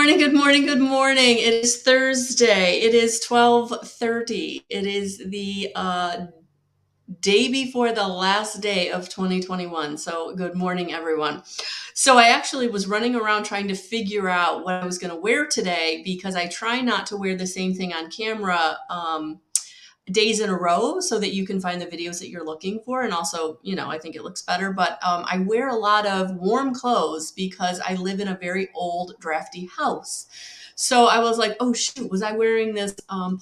morning, good morning, good morning. It is Thursday. It is 12:30. It is the day before the last day of 2021. So, good morning, everyone. So, I actually was running around trying to figure out what I was going to wear today because I try not to wear the same thing on camera days in a row so that you can find the videos that you're looking for. And also, I think it looks better. But I wear a lot of warm clothes because I live in a very old, drafty house. So I was like, oh, shoot, was I wearing this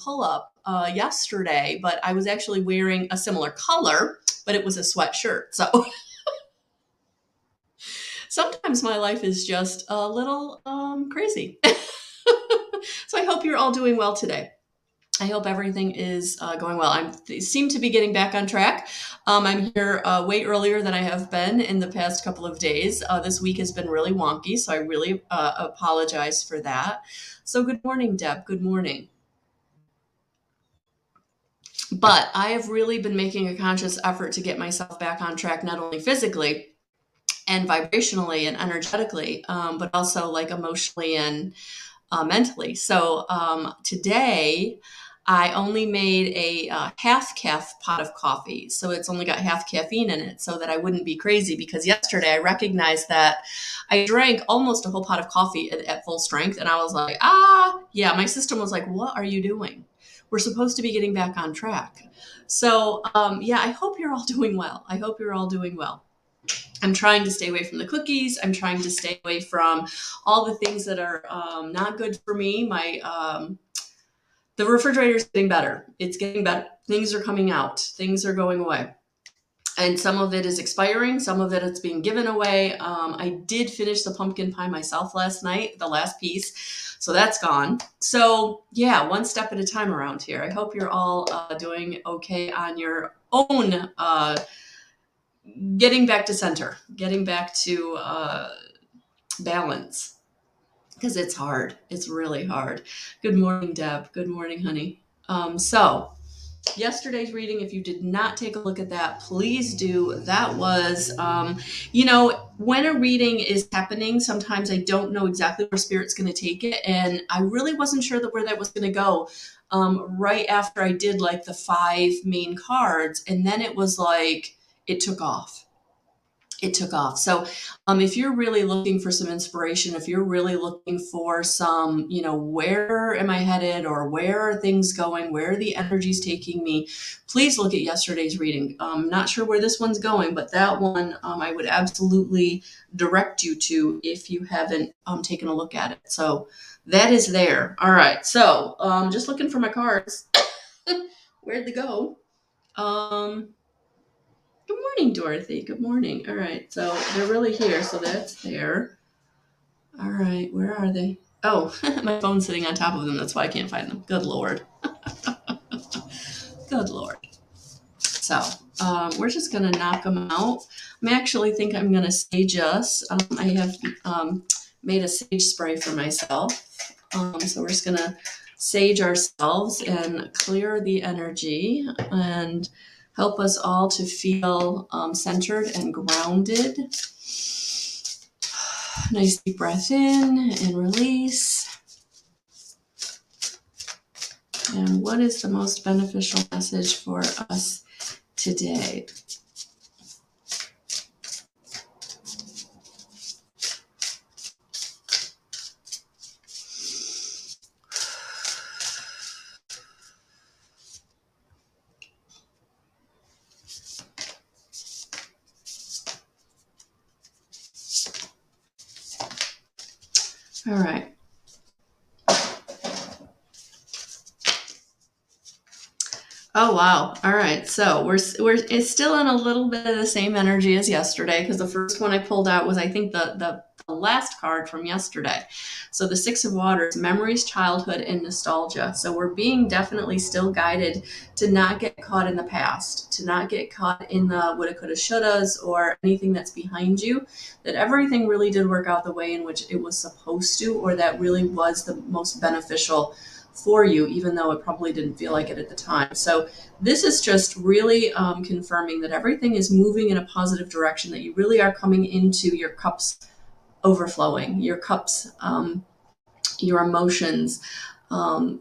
pull up yesterday? But I was actually wearing a similar color, but it was a sweatshirt. So sometimes my life is just a little crazy. So I hope you're all doing well today. I hope everything is going well. I seem to be getting back on track. I'm here way earlier than I have been in the past couple of days. This week has been really wonky, so I really apologize for that. So, good morning, Deb. Good morning. But I have really been making a conscious effort to get myself back on track, not only physically and vibrationally and energetically, but also like emotionally and mentally. So today, I only made a half calf pot of coffee. So it's only got half caffeine in it so that I wouldn't be crazy because yesterday I recognized that I drank almost a whole pot of coffee at full strength. And I was like, yeah, my system was like, what are you doing? We're supposed to be getting back on track. So, yeah, I hope you're all doing well. I hope you're all doing well. I'm trying to stay away from the cookies. I'm trying to stay away from all the things that are not good for me. The refrigerator is getting better. It's getting better. Things are coming out. Things are going away. And some of it is expiring. Some of it is being given away. I did finish the pumpkin pie myself last night, the last piece. So that's gone. So yeah, one step at a time around here. I hope you're all doing okay on your own getting back to center, getting back to balance because it's hard. It's really hard. Good morning, Deb. Good morning, honey. So, yesterday's reading, if you did not take a look at that, please do. That was, when a reading is happening, sometimes I don't know exactly where Spirit's going to take it. And I really wasn't sure where that was going to go right after I did like the 5 main cards. And then it was like, it took off. So if you're really looking for some inspiration, if you're really looking for some, where am I headed or where are things going, where are the energies taking me, please look at yesterday's reading. Not sure where this one's going, but that one I would absolutely direct you to if you haven't taken a look at it. So that is there. All right. So just looking for my cards. Where'd they go? Good morning, Dorothy. Good morning. All right, so they're really here, so that's there. All right, where are they? Oh, my phone's sitting on top of them. That's why I can't find them. Good Lord. Good Lord. So we're just going to knock them out. I actually think I'm going to sage us. I have made a sage spray for myself. So we're just going to sage ourselves and clear the energy and help us all to feel centered and grounded. Nice deep breath in and release. And what is the most beneficial message for us today? All right. Oh wow! All right, so it's still in a little bit of the same energy as yesterday because the first one I pulled out was I think the last card from yesterday. So the 6 of Waters, memories, childhood, and nostalgia. So we're being definitely still guided to not get caught in the past, to not get caught in the woulda, coulda, shouldas, or anything that's behind you. That everything really did work out the way in which it was supposed to, or that really was the most beneficial for you, even though it probably didn't feel like it at the time. So this is just really confirming that everything is moving in a positive direction, that you really are coming into your cups overflowing, your cups, your emotions,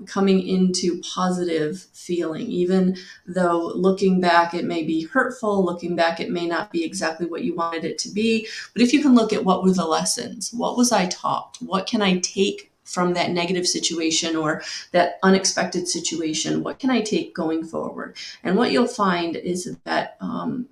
coming into positive feeling, even though looking back it may be hurtful, looking back it may not be exactly what you wanted it to be. But if you can look at what were the lessons, what was I taught, what can I take from that negative situation or that unexpected situation, what can I take going forward? And what you'll find is that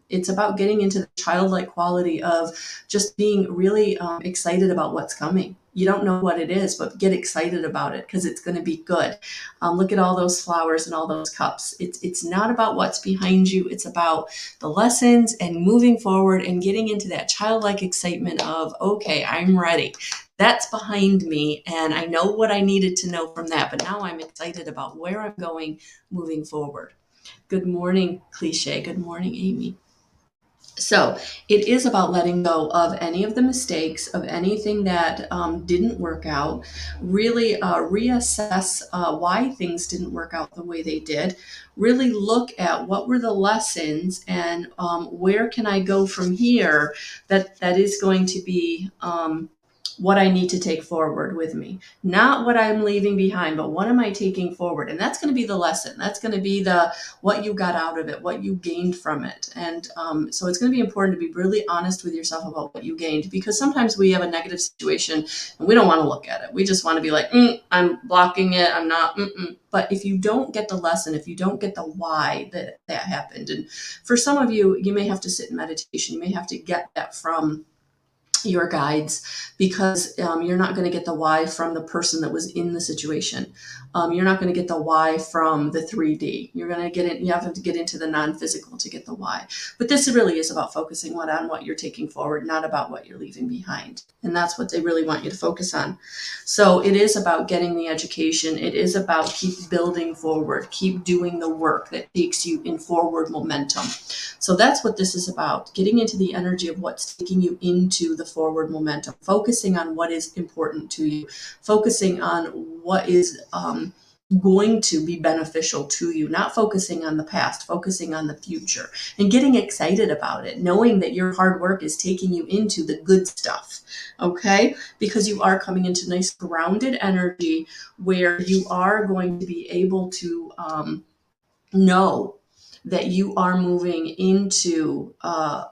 it's about getting into the childlike quality of just being really excited about what's coming. You don't know what it is, but get excited about it because it's going to be good. Look at all those flowers and all those cups. It's not about what's behind you. It's about the lessons and moving forward and getting into that childlike excitement of, okay, I'm ready. That's behind me and I know what I needed to know from that, but now I'm excited about where I'm going moving forward. Good morning, Cliche. Good morning, Amy. So it is about letting go of any of the mistakes, of anything that didn't work out, really reassess why things didn't work out the way they did, really look at what were the lessons and where can I go from here that is going to be what I need to take forward with me. Not what I'm leaving behind, but what am I taking forward? And that's going to be the lesson. That's going to be the what you got out of it, what you gained from it. And so it's going to be important to be really honest with yourself about what you gained, because sometimes we have a negative situation and we don't want to look at it. We just want to be like, I'm blocking it. I'm not. But if you don't get the lesson, if you don't get the why that happened, and for some of you, you may have to sit in meditation. You may have to get that from your guides, because you're not going to get the why from the person that was in the situation. You're not going to get the why from the 3D. You're going to get it. You have to get into the non-physical to get the why. But this really is about focusing on what you're taking forward, not about what you're leaving behind. And that's what they really want you to focus on. So it is about getting the education. It is about keep building forward, keep doing the work that takes you in forward momentum. So that's what this is about, getting into the energy of what's taking you into the forward momentum, focusing on what is important to you, focusing on what is going to be beneficial to you, not focusing on the past, focusing on the future, and getting excited about it, knowing that your hard work is taking you into the good stuff, okay? Because you are coming into nice grounded energy where you are going to be able to know that you are moving into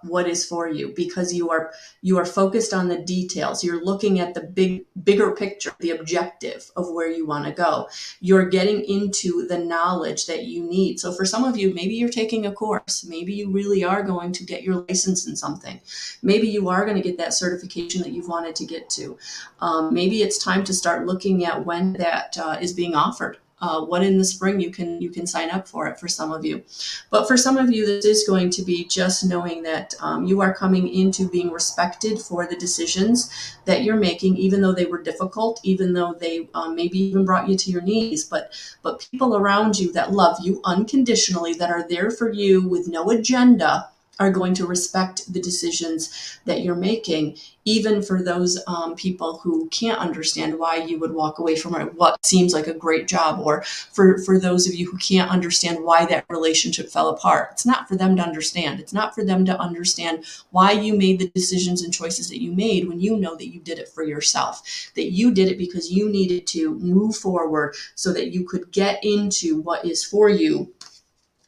what is for you, because you are focused on the details. You're looking at the bigger picture, the objective of where you want to go. You're getting into the knowledge that you need. So for some of you, maybe you're taking a course. Maybe you really are going to get your license in something. Maybe you are going to get that certification that you've wanted to get to. Maybe it's time to start looking at when that is being offered. What in the spring you can sign up for it for some of you. But for some of you, this is going to be just knowing that you are coming into being respected for the decisions that you're making, even though they were difficult, even though they maybe even brought you to your knees. But people around you that love you unconditionally, that are there for you with no agenda, are going to respect the decisions that you're making, even for those people who can't understand why you would walk away from what seems like a great job, or for those of you who can't understand why that relationship fell apart. It's not for them to understand. It's not for them to understand why you made the decisions and choices that you made, when you know that you did it for yourself, that you did it because you needed to move forward so that you could get into what is for you,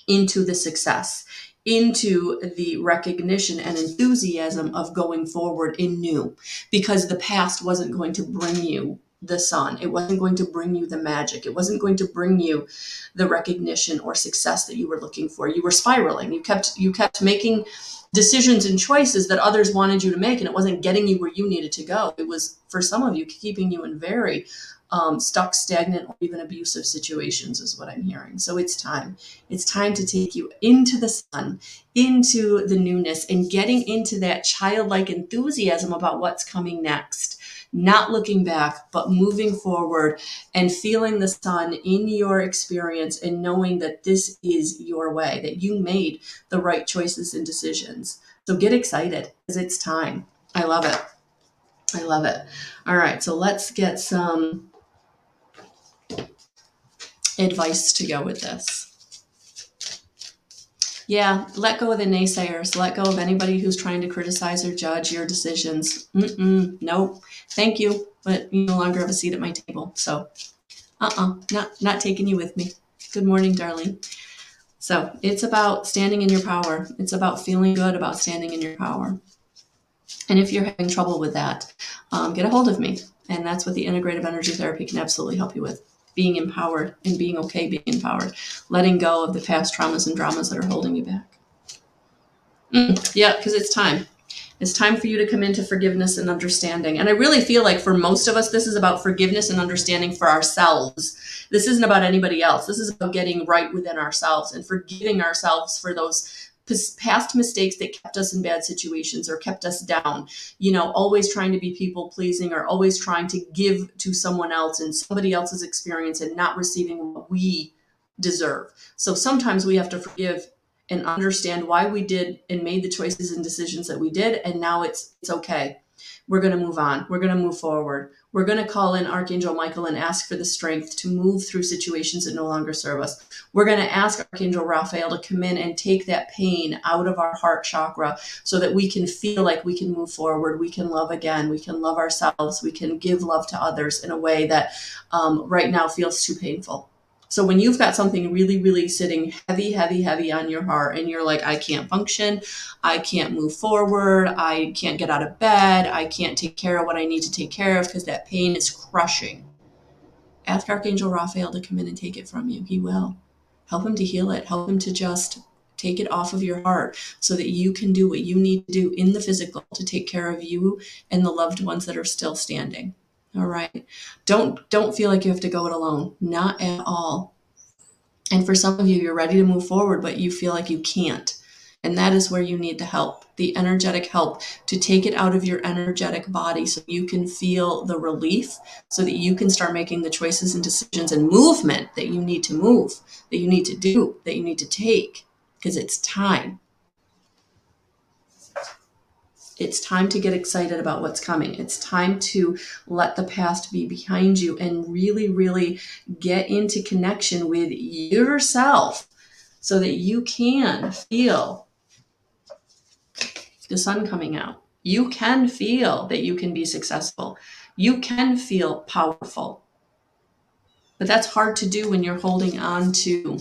into the success, into the recognition and enthusiasm of going forward in new, because the past wasn't going to bring you the sun. It wasn't going to bring you the magic. It wasn't going to bring you the recognition or success that you were looking for. You were spiraling. You kept making decisions and choices that others wanted you to make, and it wasn't getting you where you needed to go. It was, for some of you, keeping you in very stuck, stagnant, or even abusive situations, is what I'm hearing. So it's time. It's time to take you into the sun, into the newness, and getting into that childlike enthusiasm about what's coming next. Not looking back, but moving forward and feeling the sun in your experience, and knowing that this is your way, that you made the right choices and decisions. So get excited, because it's time. I love it. I love it. All right, so let's get some advice to go with this. Yeah, let go of the naysayers. Let go of anybody who's trying to criticize or judge your decisions. Nope. Thank you, but you no longer have a seat at my table. So, not taking you with me. Good morning, darling. So it's about standing in your power. It's about feeling good about standing in your power. And if you're having trouble with that, get a hold of me. And that's what the integrative energy therapy can absolutely help you with. Being empowered and being okay being empowered. Letting go of the past traumas and dramas that are holding you back. Yeah, because it's time. It's time for you to come into forgiveness and understanding. And I really feel like for most of us, this is about forgiveness and understanding for ourselves. This isn't about anybody else. This is about getting right within ourselves and forgiving ourselves for those past mistakes that kept us in bad situations or kept us down. Always trying to be people pleasing or always trying to give to someone else and somebody else's experience and not receiving what we deserve. So sometimes we have to forgive and understand why we did and made the choices and decisions that we did. And now it's okay. We're going to move on. We're going to move forward. We're going to call in Archangel Michael and ask for the strength to move through situations that no longer serve us. We're going to ask Archangel Raphael to come in and take that pain out of our heart chakra so that we can feel like we can move forward. We can love again. We can love ourselves. We can give love to others in a way that right now feels too painful. So when you've got something really, really sitting heavy, heavy, heavy on your heart and you're like, I can't function, I can't move forward, I can't get out of bed, I can't take care of what I need to take care of because that pain is crushing. Ask Archangel Raphael to come in and take it from you. He will. Help him to heal it. Help him to just take it off of your heart so that you can do what you need to do in the physical to take care of you and the loved ones that are still standing. All right. Don't feel like you have to go it alone. Not at all. And for some of you, you're ready to move forward, but you feel like you can't. And that is where you need the help, the energetic help to take it out of your energetic body so you can feel the relief, so that you can start making the choices and decisions and movement that you need to move, that you need to do, that you need to take, because it's time. It's time to get excited about what's coming. It's time to let the past be behind you and really, really get into connection with yourself so that you can feel the sun coming out. You can feel that you can be successful. You can feel powerful. But that's hard to do when you're holding on to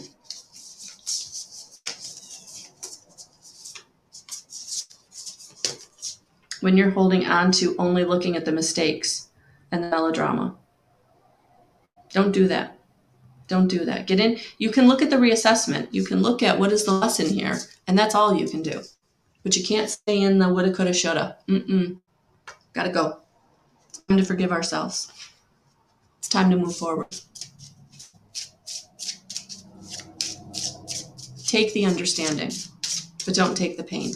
only looking at the mistakes and the melodrama. Don't do that. Don't do that. Get in. You can look at the reassessment. You can look at what is the lesson here, and that's all you can do. But you can't stay in the woulda, coulda, shoulda. Gotta go. It's time to forgive ourselves. It's time to move forward. Take the understanding, but don't take the pain.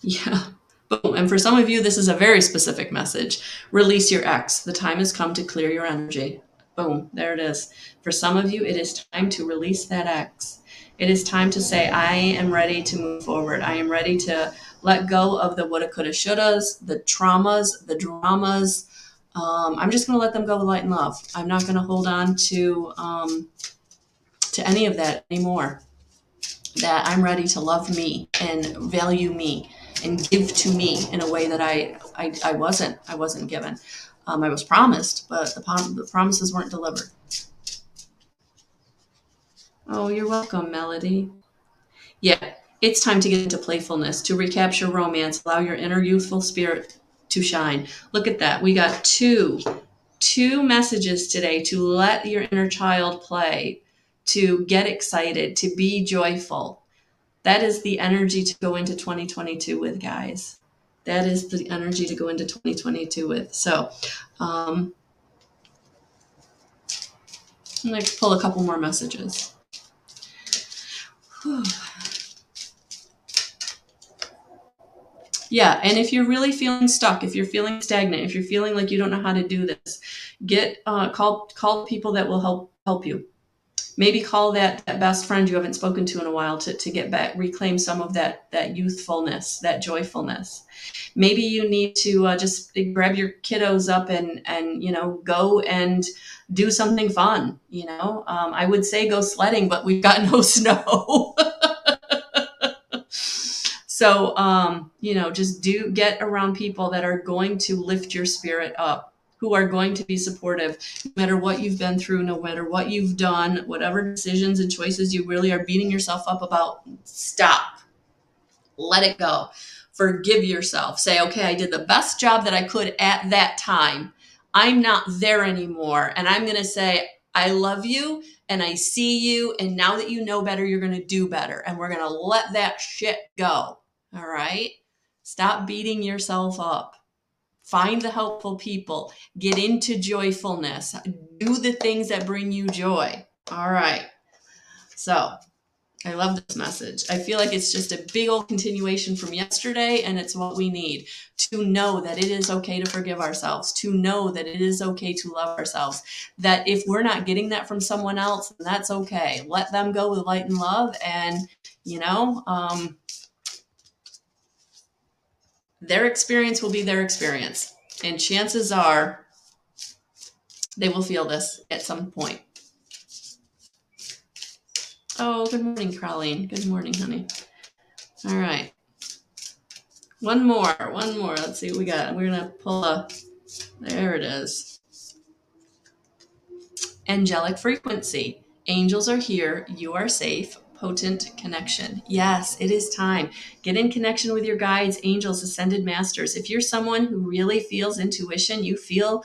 Yeah. Boom. And for some of you, this is a very specific message. Release your ex. The time has come to clear your energy. Boom. There it is. For some of you, it is time to release that ex. It is time to say, I am ready to move forward. I am ready to let go of the woulda, coulda, shouldas, the traumas, the dramas. I'm just going to let them go with light and love. I'm not going to hold on to any of that anymore. That I'm ready to love me and value me and give to me in a way that I wasn't given. I was promised, but the promises weren't delivered. Oh, you're welcome, Melody. Yeah, it's time to get into playfulness, to recapture romance, allow your inner youthful spirit to shine. Look at that. We got two messages today to let your inner child play, to get excited, to be joyful. That is the energy to go into 2022 with, guys. That is the energy to go into 2022 with. So I'm going to pull a couple more messages. Yeah, and if you're really feeling stuck, if you're feeling stagnant, if you're feeling like you don't know how to do this, call people that will help you. Maybe call that best friend you haven't spoken to in a while to get back, reclaim some of that youthfulness, that joyfulness. Maybe you need to just grab your kiddos up and go and do something fun. I would say go sledding, but we've got no snow. So, just get around people that are going to lift your spirit up, who are going to be supportive, no matter what you've been through, no matter what you've done, whatever decisions and choices you really are beating yourself up about. Stop. Let it go. Forgive yourself. Say, okay, I did the best job that I could at that time. I'm not there anymore. And I'm going to say, I love you and I see you. And now that you know better, you're going to do better. And we're going to let that shit go. All right? Stop beating yourself up. Find the helpful people. Get into joyfulness. Do the things that bring you joy. All right. So I love this message. I feel like it's just a big old continuation from yesterday, and it's what we need to know that it is okay to forgive ourselves, to know that it is okay to love ourselves, that if we're not getting that from someone else, then that's okay. Let them go with light and love, and, their experience will be their experience. And chances are they will feel this at some point. Oh, good morning, Colleen. Good morning, honey. All right. One more. Let's see what we got. We're going to pull there it is. Angelic frequency. Angels are here. You are safe. Potent connection. Yes, it is time. Get in connection with your guides, angels, ascended masters. If you're someone who really feels intuition, you feel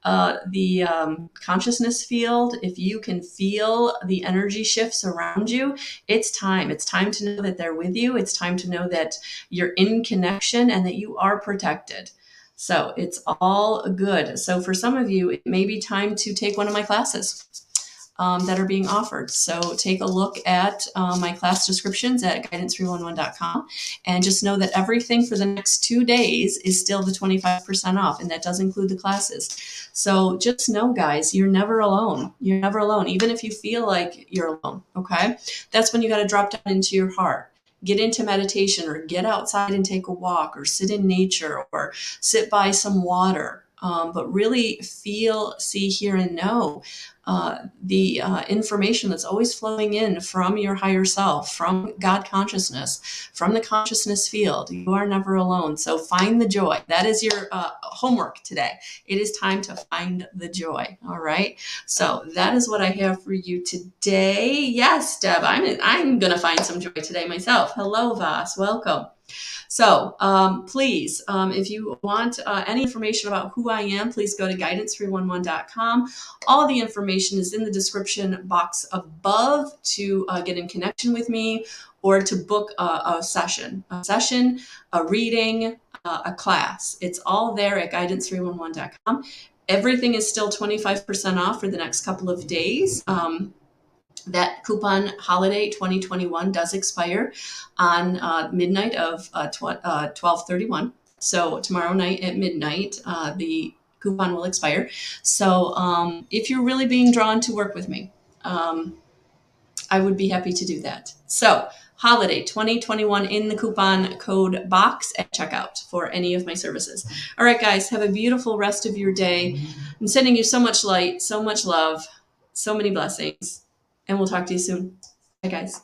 the consciousness field, if you can feel the energy shifts around you, it's time. It's time to know that they're with you. It's time to know that you're in connection and that you are protected. So it's all good. So for some of you, it may be time to take one of my classes that are being offered. So take a look at my class descriptions at guidance311.com, and just know that everything for the next 2 days is still the 25% off, and that does include the classes. So just know, guys, you're never alone. You're never alone, even if you feel like you're alone, okay? That's when you got to drop down into your heart. Get into meditation, or get outside and take a walk, or sit in nature, or sit by some water. But really feel, see, hear, and know the information that's always flowing in from your higher self, from God consciousness, from the consciousness field. You are never alone. So find the joy. That is your homework today. It is time to find the joy. All right. So that is what I have for you today. Yes, Deb, I'm going to find some joy today myself. Hello, Vas. Welcome. So please, if you want any information about who I am, please go to guidance311.com. All the information is in the description box above to get in connection with me, or to book a session, a reading, a class. It's all there at guidance311.com. Everything is still 25% off for the next couple of days. That coupon holiday 2021 does expire on midnight of 12/31. So tomorrow night at midnight, the coupon will expire. So if you're really being drawn to work with me, I would be happy to do that. So holiday 2021 in the coupon code box at checkout for any of my services. All right, guys, have a beautiful rest of your day. I'm sending you so much light, so much love, so many blessings. And we'll talk to you soon. Bye, guys.